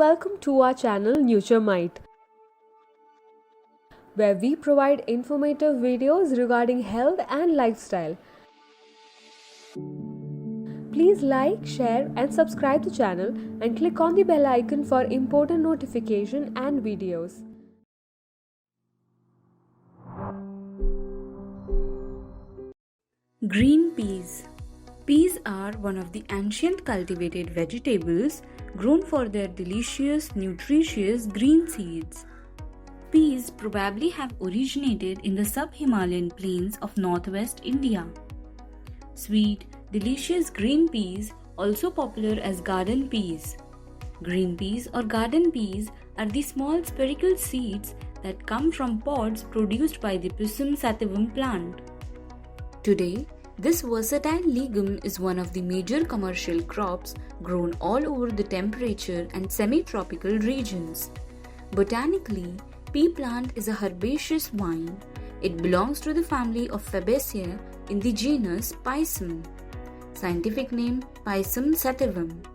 welcome to our channel NutureMite, where we provide informative videos regarding health and lifestyle. Please like, share and subscribe the channel and click on the bell icon for important notification and videos. Green peas. Peas are one of the ancient cultivated vegetables grown for their delicious, nutritious green seeds. Peas probably have originated in the sub-Himalayan plains of northwest India. Sweet, delicious green peas, also popular as garden peas. Green peas or garden peas are the small spherical seeds that come from pods produced by the Pisum sativum plant. Today, this versatile legume is one of the major commercial crops grown all over the temperature and semi-tropical regions. Botanically, pea plant is a herbaceous vine. It belongs to the family of Fabaceae in the genus Pisum. Scientific name Pisum sativum.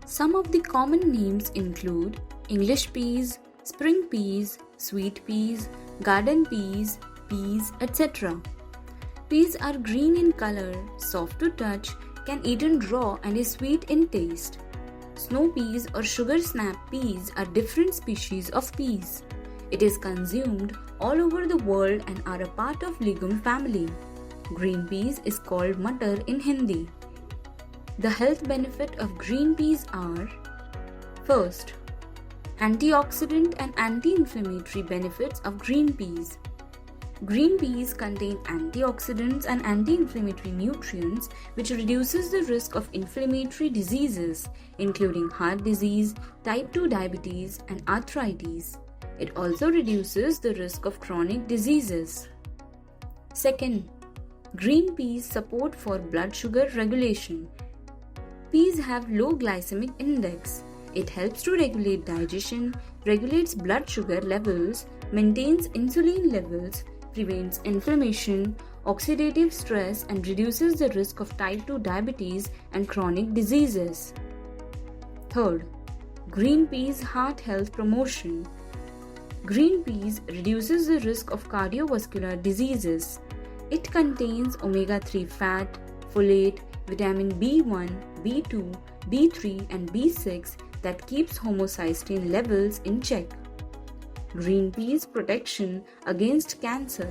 Some of the common names include English peas, spring peas, sweet peas, garden peas, etc. Peas are green in color, soft to touch, can eaten raw and is sweet in taste. Snow peas or sugar snap peas are different species of peas. It is consumed all over the world and are a part of legume family. Green peas is called matar in Hindi. The health benefit of green peas are: first, antioxidant and anti-inflammatory benefits of green peas. Green peas contain antioxidants and anti-inflammatory nutrients which reduces the risk of inflammatory diseases including heart disease, type 2 diabetes and arthritis. It also reduces the risk of chronic diseases. Second, green peas support for blood sugar regulation. Peas have low glycemic index. It helps to regulate digestion, regulates blood sugar levels, maintains insulin levels, prevents inflammation, oxidative stress and reduces the risk of type 2 diabetes and chronic diseases. Third, green peas heart health promotion. Green peas reduces the risk of cardiovascular diseases. It contains omega-3 fat, folate, vitamin B1, B2, B3 and B6 that keeps homocysteine levels in check. Green peas protection against cancer.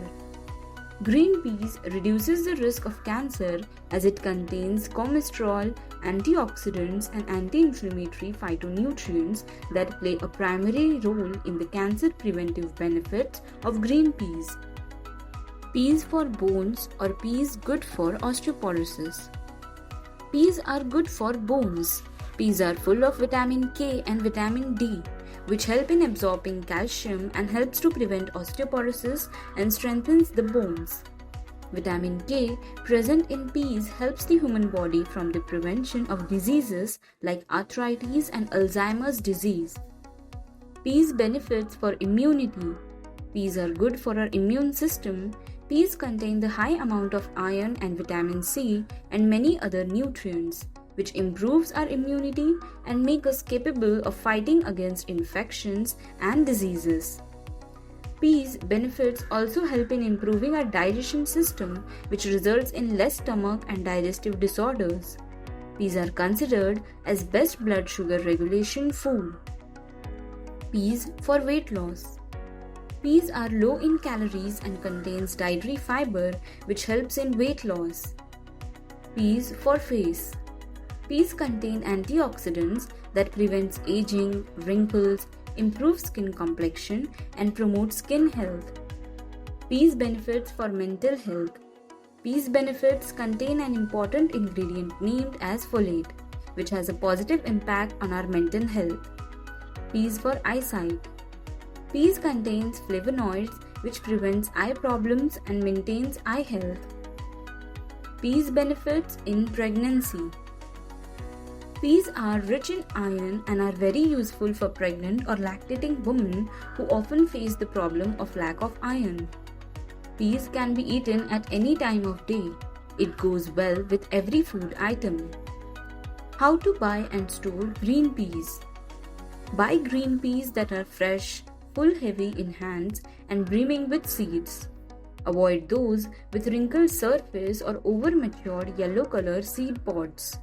Green peas reduces the risk of cancer as it contains cholesterol, antioxidants and anti-inflammatory phytonutrients that play a primary role in the cancer preventive benefits of green peas. Peas for bones or peas good for osteoporosis. Peas are good for bones. Peas are full of vitamin K and vitamin D, which help in absorbing calcium and helps to prevent osteoporosis and strengthens the bones. Vitamin K present in peas helps the human body from the prevention of diseases like arthritis and Alzheimer's disease. Peas benefits for immunity. Peas are good for our immune system. Peas contain the high amount of iron and vitamin C and many other nutrients, which improves our immunity and make us capable of fighting against infections and diseases. Peas benefits also help in improving our digestion system, which results in less stomach and digestive disorders. Peas are considered as best blood sugar regulation food. Peas for weight loss. Peas are low in calories and contains dietary fiber, which helps in weight loss. Peas for face. Peas contain antioxidants that prevents aging, wrinkles, improve skin complexion and promote skin health. Peas benefits for mental health. Peas benefits contain an important ingredient named as folate, which has a positive impact on our mental health. Peas for eyesight. Peas contains flavonoids which prevents eye problems and maintains eye health. Peas benefits in pregnancy. Peas are rich in iron and are very useful for pregnant or lactating women who often face the problem of lack of iron. Peas can be eaten at any time of day. It goes well with every food item. How to buy and store green peas. Buy green peas that are fresh, full heavy in hands, and brimming with seeds. Avoid those with wrinkled surface or over-matured yellow color seed pods.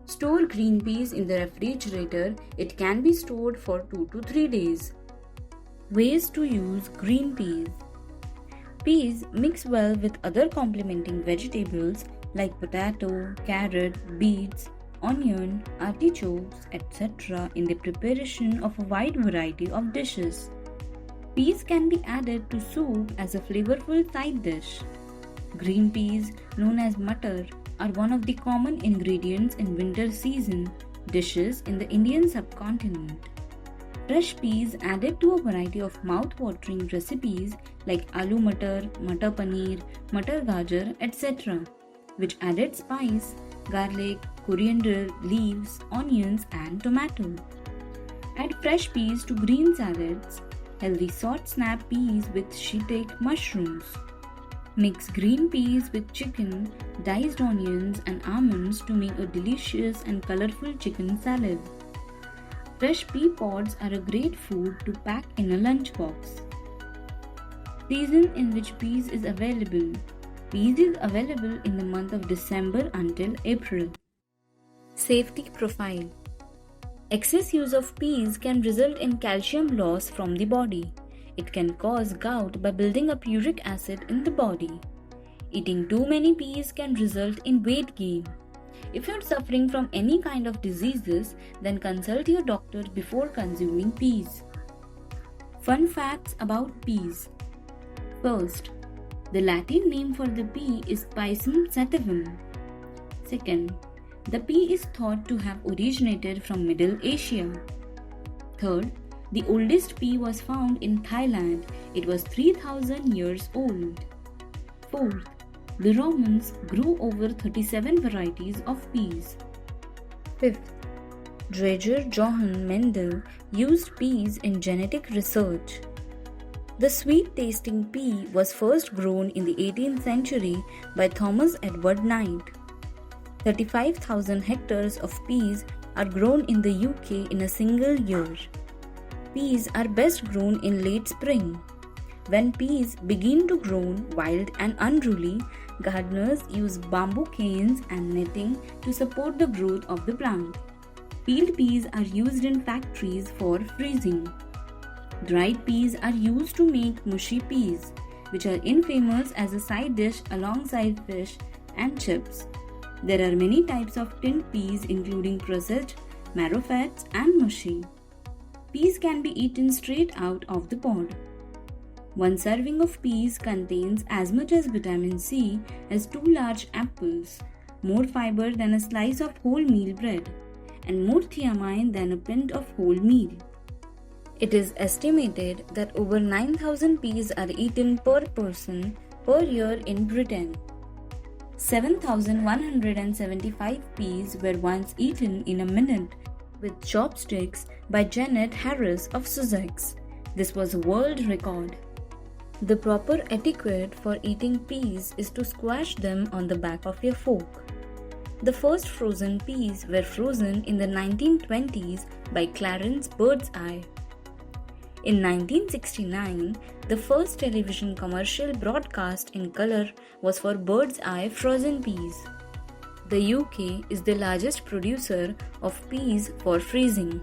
Store green peas in the refrigerator. It can be stored for 2 to 3 days. Ways to use green peas. Peas mix well with other complementing vegetables like potato, carrot, beets, onion, artichokes, etc. in the preparation of a wide variety of dishes. Peas can be added to soup as a flavorful side dish. Green peas, known as matar, are one of the common ingredients in winter season dishes in the Indian subcontinent. Fresh peas added to a variety of mouth-watering recipes like aloo matar, matar paneer, matar gajar, etc., which added spice, garlic, coriander, leaves, onions, and tomato. Add fresh peas to green salads. Healthy salt snap peas with shiitake mushrooms. Mix green peas with chicken, diced onions, and almonds to make a delicious and colorful chicken salad. Fresh pea pods are a great food to pack in a lunchbox. Season in which peas is available. Peas is available in the month of December until April. Safety profile. Excess use of peas can result in calcium loss from the body. It can cause gout by building up uric acid in the body. Eating too many peas can result in weight gain. If you're suffering from any kind of diseases, then consult your doctor before consuming peas. Fun facts about peas. First, the Latin name for the pea is Pisum sativum. Second, the pea is thought to have originated from Middle Asia. Third, the oldest pea was found in Thailand. It was 3000 years old. Fourth, the Romans grew over 37 varieties of peas. Fifth, Dreijer Johann Mendel used peas in genetic research. The sweet-tasting pea was first grown in the 18th century by Thomas Edward Knight. 35,000 hectares of peas are grown in the UK in a single year. Peas are best grown in late spring. When peas begin to grow wild and unruly, gardeners use bamboo canes and netting to support the growth of the plant. Peeled peas are used in factories for freezing. Dried peas are used to make mushy peas, which are infamous as a side dish alongside fish and chips. There are many types of tinned peas including processed, marrow fats, and mushy. Peas can be eaten straight out of the pod. One serving of peas contains as much as vitamin C as 2 large apples, more fiber than a slice of wholemeal bread, and more thiamine than a pint of wholemeal. It is estimated that over 9,000 peas are eaten per person per year in Britain. 7,175 peas were once eaten in a minute with chopsticks by Janet Harris of Sussex. This was a world record. The proper etiquette for eating peas is to squash them on the back of your fork. The first frozen peas were frozen in the 1920s by Clarence Birdseye. In 1969, the first television commercial broadcast in color was for Birdseye frozen peas. The UK is the largest producer of peas for freezing.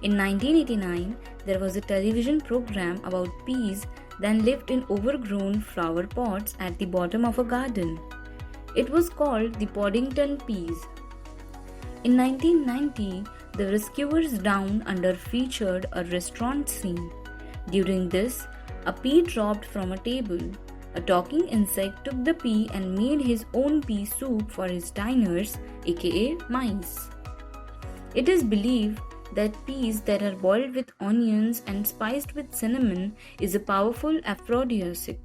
In 1989, there was a television program about peas that lived in overgrown flower pots at the bottom of a garden. It was called the Poddington peas. In 1990, the Rescuers Down Under featured a restaurant scene. During this, a pea dropped from a table. A talking insect took the pea and made his own pea soup for his diners, aka mice. It is believed that peas that are boiled with onions and spiced with cinnamon is a powerful aphrodisiac.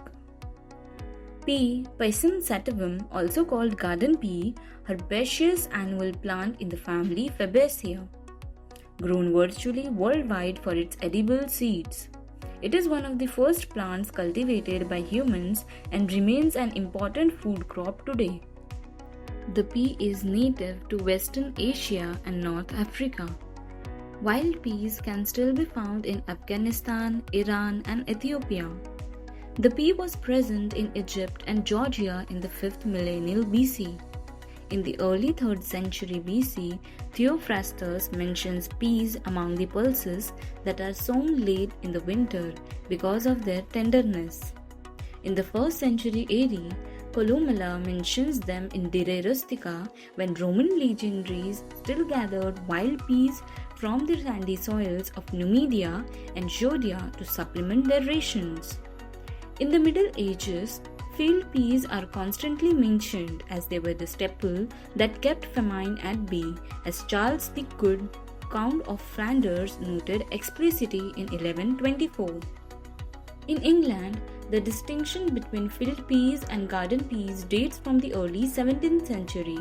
Pea, Pisum sativum, also called garden pea, herbaceous annual plant in the family Fabaceae, grown virtually worldwide for its edible seeds. It is one of the first plants cultivated by humans and remains an important food crop today. The pea is native to Western Asia and North Africa. Wild peas can still be found in Afghanistan, Iran, and Ethiopia. The pea was present in Egypt and Georgia in the 5th millennial BC. In the early 3rd century BC, Theophrastus mentions peas among the pulses that are sown late in the winter because of their tenderness. In the 1st century AD, Columella mentions them in De Re Rustica when Roman legionaries still gathered wild peas from the sandy soils of Numidia and Judea to supplement their rations. In the Middle Ages, field peas are constantly mentioned as they were the staple that kept famine at bay, as Charles the Good, Count of Flanders, noted explicitly in 1124. In England, the distinction between field peas and garden peas dates from the early 17th century.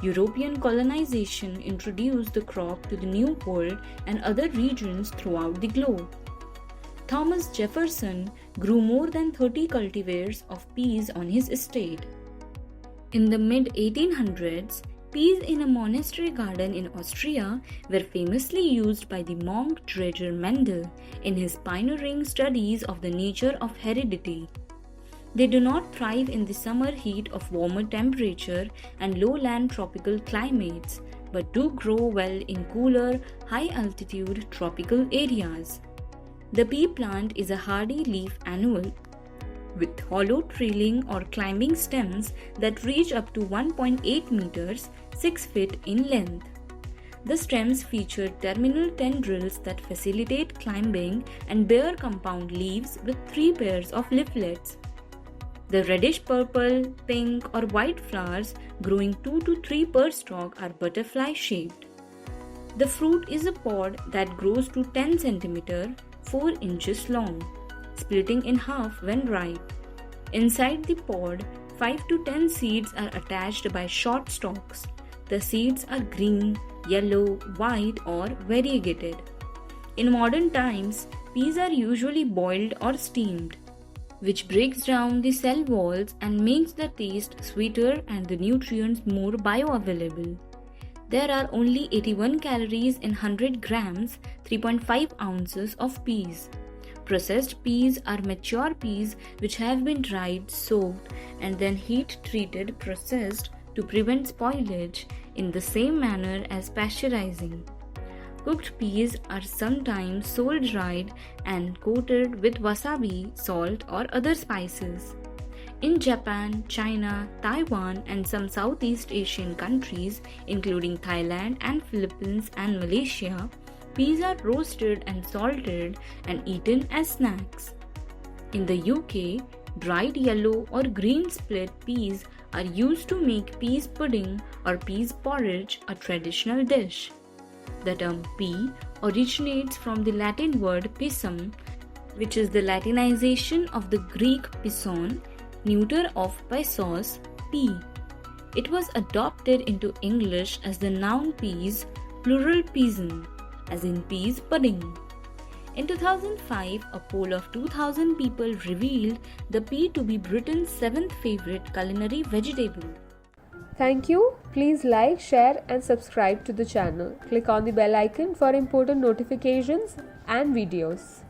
European colonization introduced the crop to the New World and other regions throughout the globe. Thomas Jefferson grew more than 30 cultivars of peas on his estate. In the mid-1800s, peas in a monastery garden in Austria were famously used by the monk Gregor Mendel in his pioneering studies of the nature of heredity. They do not thrive in the summer heat of warmer temperature and lowland tropical climates, but do grow well in cooler, high-altitude tropical areas. The pea plant is a hardy leaf annual with hollow trailing or climbing stems that reach up to 1.8 meters, 6 feet in length. The stems feature terminal tendrils that facilitate climbing and bear compound leaves with 3 pairs of leaflets. The reddish purple, pink, or white flowers, growing 2 to 3 per stalk, are butterfly shaped. The fruit is a pod that grows to 10 cm, 4 inches long, splitting in half when ripe. Inside the pod, 5 to 10 seeds are attached by short stalks. The seeds are green, yellow, white, or variegated. In modern times, peas are usually boiled or steamed, which breaks down the cell walls and makes the taste sweeter and the nutrients more bioavailable. There are only 81 calories in 100 grams, 3.5 ounces of peas. Processed peas are mature peas which have been dried, soaked, and then heat-treated processed to prevent spoilage in the same manner as pasteurizing. Cooked peas are sometimes soul-dried and coated with wasabi, salt, or other spices. In Japan, China, Taiwan, and some Southeast Asian countries, including Thailand and Philippines and Malaysia, peas are roasted and salted and eaten as snacks. In the UK, dried yellow or green split peas are used to make peas pudding or peas porridge, a traditional dish. The term pea originates from the Latin word pisum, which is the Latinization of the Greek pison, neuter of paisos, pea. It was adopted into English as the noun peas, plural pison, as in peas pudding. In 2005, a poll of 2,000 people revealed the pea to be Britain's 7th favorite culinary vegetable. Thank you. Please like, share and subscribe to the channel. Click on the bell icon for important notifications and videos.